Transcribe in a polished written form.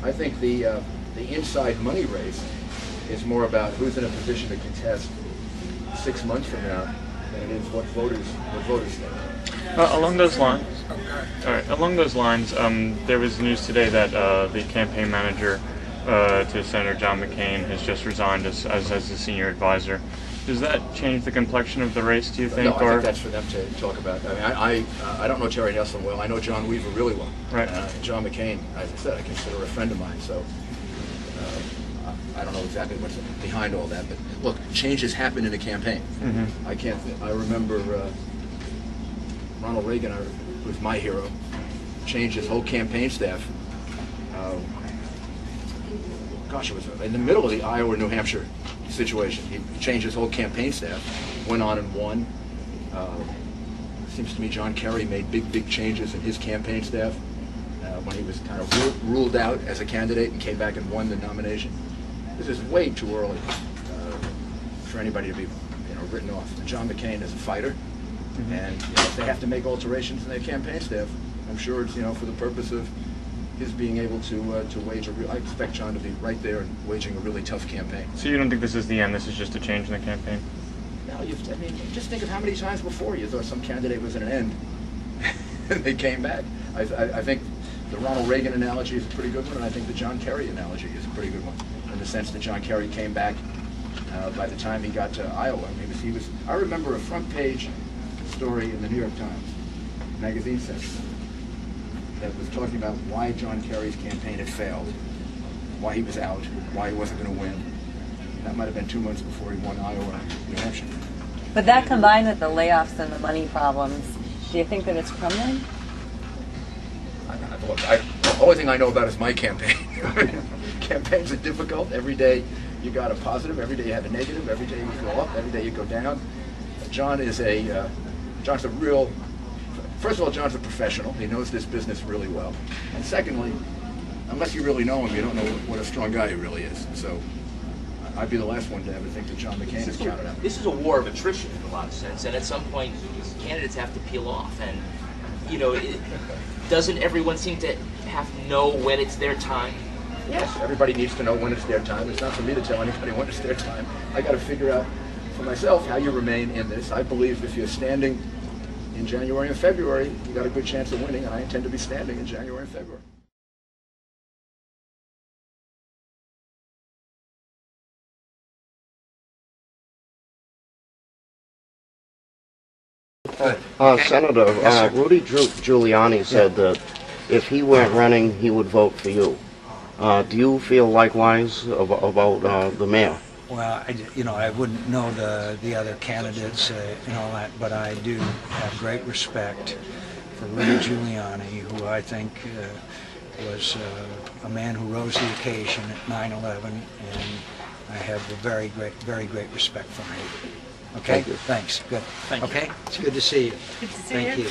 I think the inside money race is more about who's in a position to contest 6 months from now than it is what voters think. Along those lines, there was news today that the campaign manager to Senator John McCain has just resigned as the senior advisor. Does that change the complexion of the race, do you think? No, I think that's for them to talk about. I mean, I don't know Terry Nelson well. I know John Weaver really well. Right. John McCain, as I said, I consider a friend of mine. So I don't know exactly what's behind all that. But look, changes happen in a campaign. Mm-hmm. I remember Ronald Reagan, who was my hero, changed his whole campaign staff. Gosh, it was in the middle of the Iowa-New Hampshire situation. He changed his whole campaign staff, went on and won. Seems to me John Kerry made big changes in his campaign staff when he was kind of ruled out as a candidate and came back and won the nomination. This is way too early for anybody to be written off. And John McCain is a fighter, and if they have to make alterations in their campaign staff, I'm sure it's for the purpose of his being able to wage I expect John to be right there and waging a really tough campaign. So you don't think this is the end? This is just a change in the campaign? No, I mean, just think of how many times before you thought some candidate was at an end, and they came back. I think the Ronald Reagan analogy is a pretty good one, and I think the John Kerry analogy is a pretty good one, in the sense that John Kerry came back by the time he got to Iowa. He was. I remember a front page story in the New York Times magazine section that was talking about why John Kerry's campaign had failed, why he was out, why he wasn't going to win. And that might have been 2 months before he won Iowa and New Hampshire. But that combined with the layoffs and the money problems, do you think that it's crumbling? Look, the only thing I know about is my campaign. Campaigns are difficult. Every day you got a positive, every day you have a negative, every day you go up, every day you go down. John's a real. First of all, John's a professional. He knows this business really well. And secondly, unless you really know him, you don't know what a strong guy he really is. So I'd be the last one to ever think that John McCain is counted out. This is a war of attrition in a lot of sense, and at some point, candidates have to peel off. And doesn't everyone seem to have to know when it's their time? Yes, everybody needs to know when it's their time. It's not for me to tell anybody when it's their time. I got to figure out for myself how you remain in this. I believe if you're standing in January and February, you got a good chance of winning, and I intend to be standing in January and February. Senator, Rudy Giuliani said that if he weren't running, he would vote for you. Do you feel likewise about the mayor? Well, I wouldn't know the other candidates and all that, but I do have great respect for Rudy Giuliani, who I think was a man who rose to the occasion at 9/11, and I have a very great respect for him. Okay? Thank you. Thanks. Good. Thank you. Okay? It's good to see you. Good to see Thank you. you.